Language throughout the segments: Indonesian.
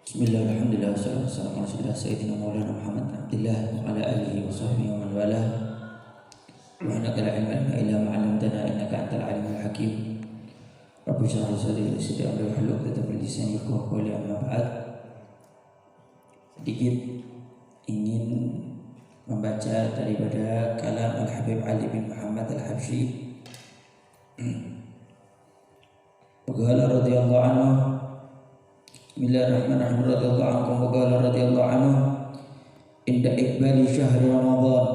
Bismillah, alhamdulillah, wassalamu ala sayyidina maulana Muhammad Abdillah wa ala alihi wa sahbihi wa man walah. Subhanaka la ilma lana illa ma 'allamtana innaka antal alimul hakim. Rabbi shrah li sadri wa yassir li amri wahlul 'uqdatam min lisani yafqahu qawli, amma ba'd. Sedikit ingin membaca daripada kalam Al-Habib Ali bin Muhammad Al-Habsyi. Qala radhiyallahu anhu, Bismillahirrahmanirrahim, radhiyallahu anhu wa qala radhiyallahu anhu, inda iqbali syahri Ramadan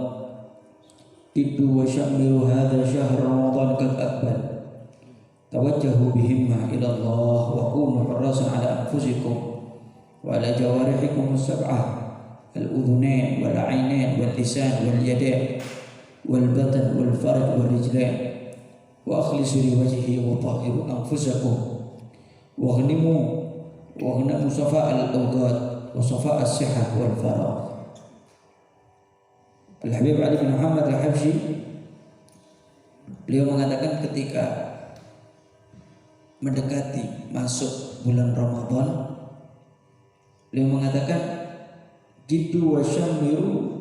iddu wa syamiru hadha syahr Ramadan qad aqbal tawajjahu bihimmah ila Allah wa kunu hurrasan ala anfusikum wa ala jawarihikum as-sab'ah al-udhunain wal 'ainain wal lisan wal yadain wal batan wal farj wal rijlain wa akhlisu li wajhi wa tahiru anfusakum wa ghnimu safa al-awqat wa safa as-sihah wal faragh. Al-Habib Ali bin Muhammad Al-Habsyi, beliau mengatakan ketika mendekati masuk bulan Ramadan, beliau mengatakan jiddu wa syamiru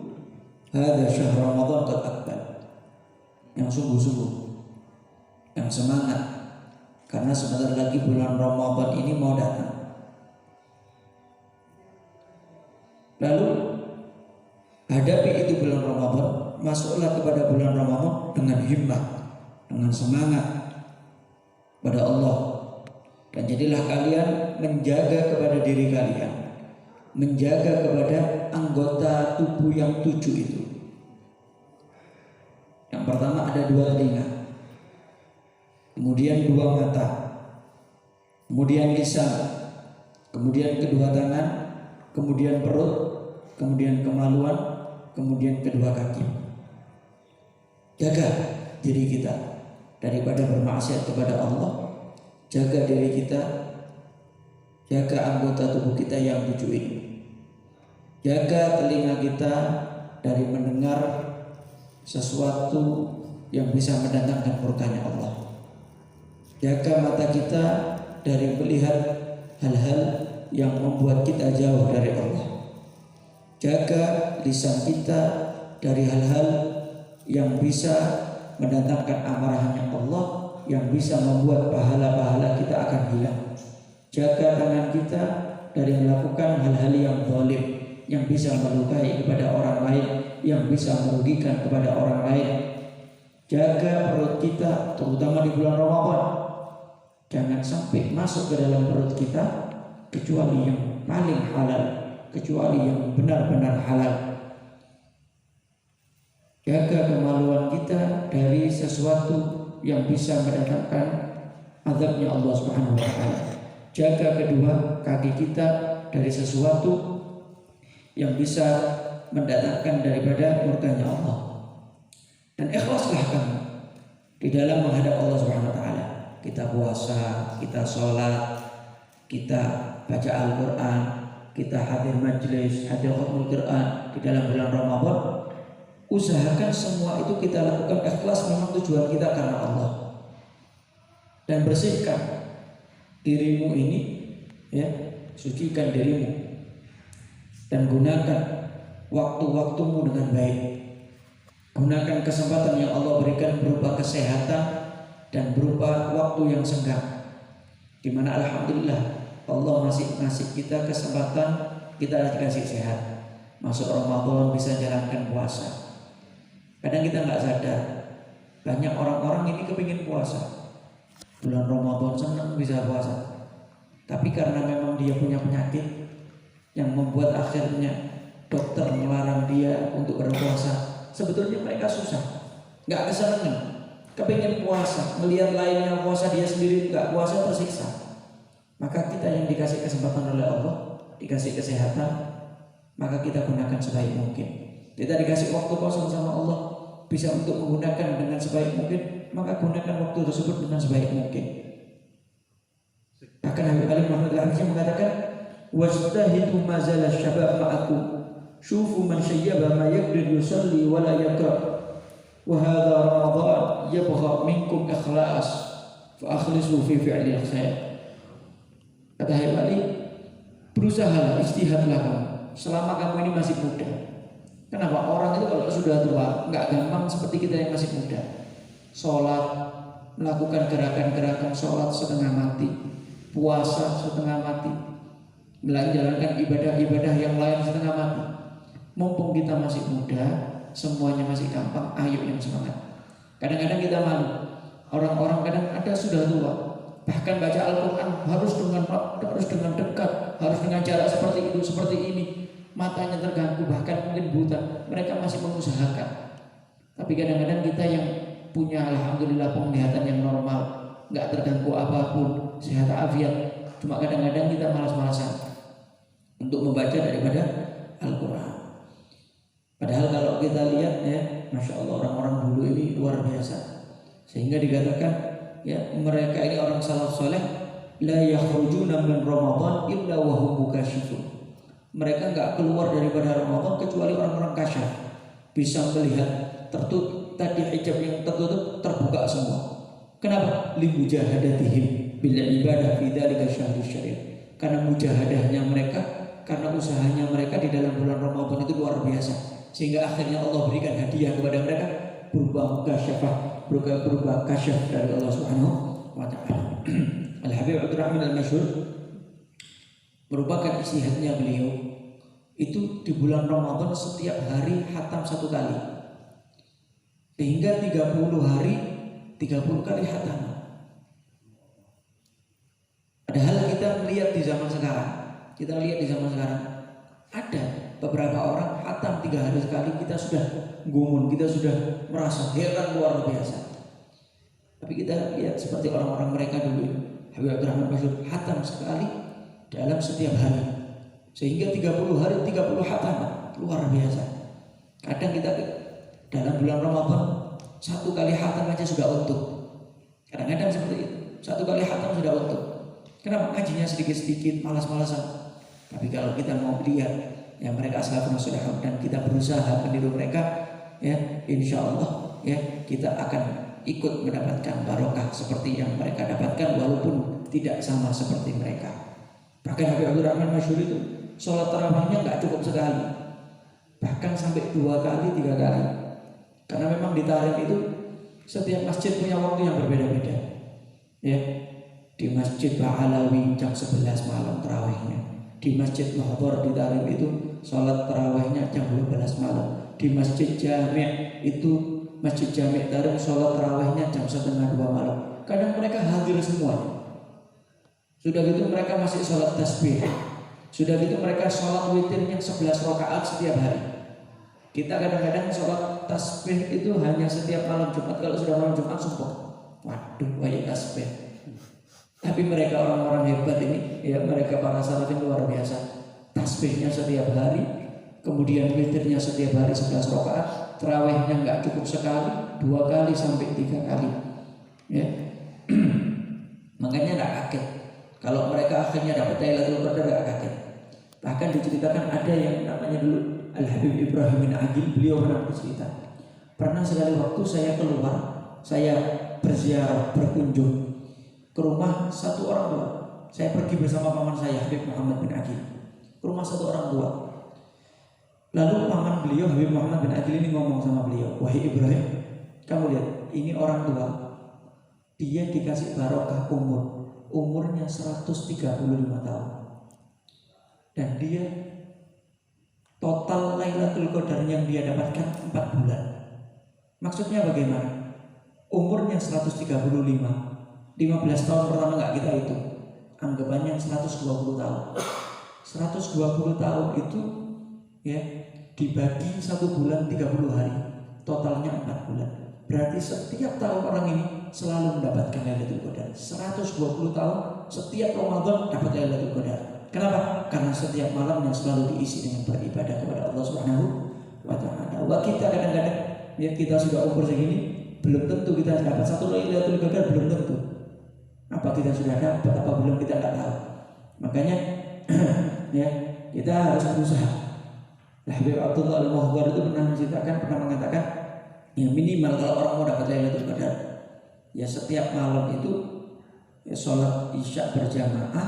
hadha syahr Ramadan qad aqbal, yang sungguh-sungguh, yang semangat, karena sebentar lagi bulan Ramadan ini mau datang. Lalu hadapi itu bulan Ramadan, masuklah kepada bulan Ramadan dengan himmah, dengan semangat pada Allah, dan jadilah kalian menjaga kepada diri kalian, menjaga kepada anggota tubuh yang 7 itu. Yang pertama ada 2 telinga, kemudian 2 mata, kemudian lisan, kemudian kedua tangan, kemudian perut, kemudian kemaluan, kemudian kedua kaki. Jaga diri kita daripada bermaksiat kepada Allah. Jaga diri kita, jaga anggota tubuh kita yang 7 ini. Jaga telinga kita dari mendengar sesuatu yang bisa mendatangkan murkanya Allah. Jaga mata kita dari melihat hal-hal yang membuat kita jauh dari Allah. Jaga lisan kita dari hal-hal yang bisa mendatangkan amarahnya Allah, yang bisa membuat pahala-pahala kita akan hilang. Jaga tangan kita dari melakukan hal-hal yang zalim, yang bisa melukai kepada orang lain, yang bisa merugikan kepada orang lain. Jaga perut kita, terutama di bulan Ramadan. Jangan sampai masuk ke dalam perut kita kecuali yang paling halal, kecuali yang benar-benar halal. Jaga kemaluan kita dari sesuatu yang bisa mendatangkan azabnya Allah Subhanahu wa taala. Jaga kedua kaki kita dari sesuatu yang bisa mendatangkan daripada murkanya Allah. Dan ikhlaslah kamu di dalam menghadap Allah Subhanahu wa taala. Kita puasa, kita sholat, kita baca Al-Quran, kita hadir majlis, hadir khatmul Quran di dalam bulan Ramadan. Usahakan semua itu kita lakukan ikhlas, memang tujuan kita karena Allah. Dan bersihkan dirimu ini, ya, sucikan dirimu, dan gunakan waktu-waktumu dengan baik. Gunakan kesempatan yang Allah berikan berupa kesehatan dan berupa waktu yang senggang, di mana alhamdulillah Allah masih ngasih kita kesempatan, kita dikasih sehat. Masuk Ramadan bisa jalankan puasa. Kadang kita nggak sadar, banyak orang-orang ini kepingin puasa. Bulan Ramadan senang bisa puasa, tapi karena memang dia punya penyakit yang membuat akhirnya dokter melarang dia untuk berpuasa. Sebetulnya mereka susah, nggak kesenangan, kepingin puasa, melihat lainnya puasa, dia sendiri nggak puasa, tersiksa. Maka kita yang dikasih kesempatan oleh Allah, dikasih kesehatan, maka kita gunakan sebaik mungkin. Kita dikasih waktu kosong sama Allah, bisa untuk menggunakan dengan sebaik mungkin, maka gunakan waktu tersebut dengan sebaik mungkin. Bahkan Habib Ali Muhammad Al-Habsyi mengatakan, wajtahidu mazala syabab ma'akum, syufu man syayyaba ma yaqdir yusalli wa la yaqra, wa hadha Ramadan yabgha minkum ikhlas fa akhlisu fi fi'lil khair. Kata Habib Ali, Berusaha istihadlah kamu selama kamu ini masih muda. Kenapa? Orang itu kalau sudah tua nggak gampang seperti kita yang masih muda. Sholat, melakukan gerakan-gerakan sholat setengah mati, puasa setengah mati, menjalankan ibadah-ibadah yang lain setengah mati. Mumpung kita masih muda, semuanya masih gampang, ayo yang semangat. Kadang-kadang kita malu. Orang-orang kadang ada sudah tua, bahkan baca Al-Quran harus dengan dekat, harus dengan jarak seperti itu, seperti ini. Matanya terganggu, bahkan mungkin buta. Mereka masih mengusahakan. Tapi kadang-kadang kita yang punya alhamdulillah penglihatan yang normal, nggak terganggu apapun, sehat afiat. Cuma kadang-kadang kita malas-malasan untuk membaca daripada Al-Quran. Padahal kalau kita lihat ya, Masya Allah orang-orang dulu ini luar biasa. Sehingga dikatakan ya, mereka ini orang salaf soleh, la yakhrujuna min Ramadan illa wa hum mukashifun. Mereka enggak keluar daripada Ramadan kecuali orang-orang kasyaf, bisa melihat tertutup tadi hijab yang tertutup terbuka semua. Kenapa? Limujahadatihim bil ibadah fi dzalika syahrul syarif. Karena mujahadahnya mereka, karena usahanya mereka di dalam bulan Ramadan itu luar biasa. Sehingga akhirnya Allah berikan hadiah kepada mereka berupa mukasyafah, berupa kasyaf dari Allah Subhanahu wa taala. Al-Habib Abdurrahman Al-Masyhur merupakan istihadnya beliau itu di bulan Ramadan setiap hari khatam 1 kali. Sehingga 30 hari 30 kali khatam. Padahal kita melihat di zaman sekarang, ada beberapa orang khatam 3 hari sekali, kita sudah gumun, kita sudah merasa heran luar biasa. Tapi kita lihat seperti orang-orang mereka dulu, Habib Abdurrahman Masyhur khatam sekali dalam setiap hari, sehingga 30 hari 30 khatam, luar biasa. Kadang kita dalam bulan Ramadan 1 kali khatam aja sudah untung. Kadang-kadang seperti itu, 1 kali khatam sudah untung. Kenapa? Ngajinya sedikit-sedikit, malas-malasan. Tapi kalau kita mau lihat ya mereka salafun saleh dan kita berusaha meniru mereka, ya insya Allah ya kita akan ikut mendapatkan barokah seperti yang mereka dapatkan walaupun tidak sama seperti mereka. Bahkan Habib Abdurrahman Masyhur itu sholat tarawihnya nggak cukup sekali, bahkan sampai 2 kali 3 kali. Karena memang di Tarim itu setiap masjid punya waktu yang berbeda-beda. Ya, di Masjid Ba'alawi jam 11 malam tarawihnya. Di Masjid Mahdhar di Tarim itu sholat tarawihnya jam 12 malam. Di Masjid Jami' itu Masjid Jami' Tarim sholat tarawihnya jam 1:30 malam. Kadang mereka hadir semua. Sudah gitu mereka masih sholat tasbih. Sudah gitu mereka sholat witirnya 11 rakaat setiap hari. Kita kadang-kadang sholat tasbih itu hanya setiap malam Jumat. Kalau sudah malam Jumat sumpah, waduh banyak tasbih. Tapi mereka orang-orang hebat ini, ya mereka para salafin luar biasa. Tasbihnya setiap hari, kemudian witirnya setiap hari 11 rakaat, tarawihnya nggak cukup sekali, 2 kali sampai 3 kali. Ya. Makanya nggak kaget kalau mereka akhirnya dapat Lailatul Qadar, nggak kaget. Bahkan diceritakan ada yang namanya dulu Al-Habib Ibrahim bin Agil, beliau pernah bercerita. Pernah sekali waktu saya keluar, saya berziarah, berkunjung ke rumah satu orang tua. Saya pergi bersama paman saya Habib Muhammad bin Agil ke rumah satu orang tua. Lalu paman beliau Habib Muhammad bin Agil ini ngomong sama beliau, wahai Ibrahim, kamu lihat ini orang tua, dia dikasih barokah umurnya 135 tahun, dan dia total Lailatul Qadar yang dia dapatkan 4 bulan. Maksudnya bagaimana? Umurnya 135, 15 tahun pertama nggak kita hitung, anggapannya 120 tahun. 120 tahun itu ya dibagi 1 bulan 30 hari, totalnya 4 bulan. Berarti setiap tahun orang ini selalu mendapatkan Lailatul Qadar. 120 tahun setiap Ramadan dapat Lailatul Qadar. Kenapa? Karena setiap malamnya selalu diisi dengan beribadah kepada Allah Subhanahu wa taala. Wah, kita kadang-kadang ya kita sudah umur segini belum tentu kita dapat 1 Lailatul Qadar, belum tentu. Apa kita sudah dapat, apa belum, kita tidak tahu. Makanya ya kita harus berusaha. Habib Abdullah Al-Muhdhar itu pernah mengatakan yang minimal kalau orang mau dapat Lailatul Qadar ya setiap malam itu ya sholat isya berjamaah,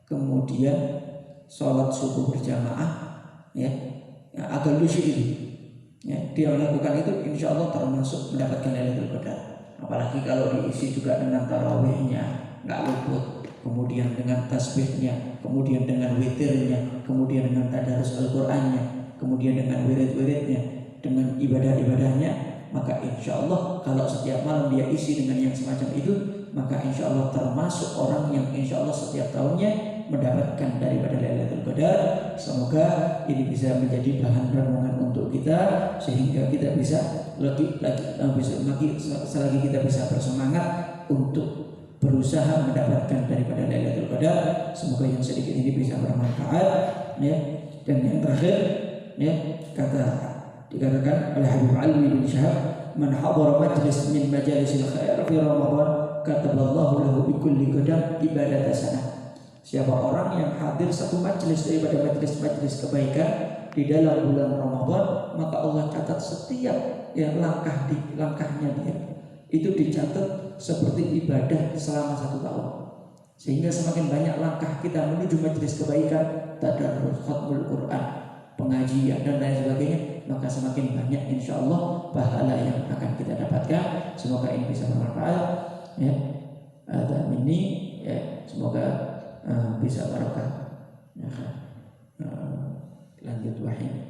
kemudian sholat subuh berjamaah, ya, agak lucu itu, ya, dia melakukan itu insya Allah termasuk mendapatkan Lailatul Qadar. Apalagi kalau diisi juga dengan tarawihnya, nggak luput, kemudian dengan tasbihnya, kemudian dengan witirnya, kemudian dengan tadarus Al-Qur'annya, kemudian dengan wirid-wiridnya, dengan ibadah-ibadahnya, maka insya Allah kalau setiap malam dia isi dengan yang semacam itu, maka insya Allah termasuk orang yang insya Allah setiap tahunnya mendapatkan daripada Lailatul Qadar. Semoga ini bisa menjadi bahan renungan untuk kita, sehingga kita bisa selagi kita bisa bersemangat untuk berusaha mendapatkan daripada Lailatul Qadar. Semoga yang sedikit ini bisa bermanfaat, ya. Dan yang terakhir, ya, dikatakan oleh Habib Alwi bin Syahab, man hadara majlis min majalisil khair fi Ramadan kataballahu lahu bi kulli qadam ibadat sanah. Siapa orang yang hadir satu majlis daripada majlis-majlis kebaikan di dalam bulan Ramadan, maka Allah catat setiap yang langkahnya dia itu dicatat seperti ibadah selama 1 tahun. Sehingga semakin banyak langkah kita menuju majlis kebaikan, tadarus, khatmul Quran, pengajian dan lain sebagainya, maka semakin banyak insya Allah pahala yang akan kita dapatkan. Semoga ini bisa bermanfaat, ya. Dan ini, ya, semoga bisa barokah. Ya, lanjut wahid.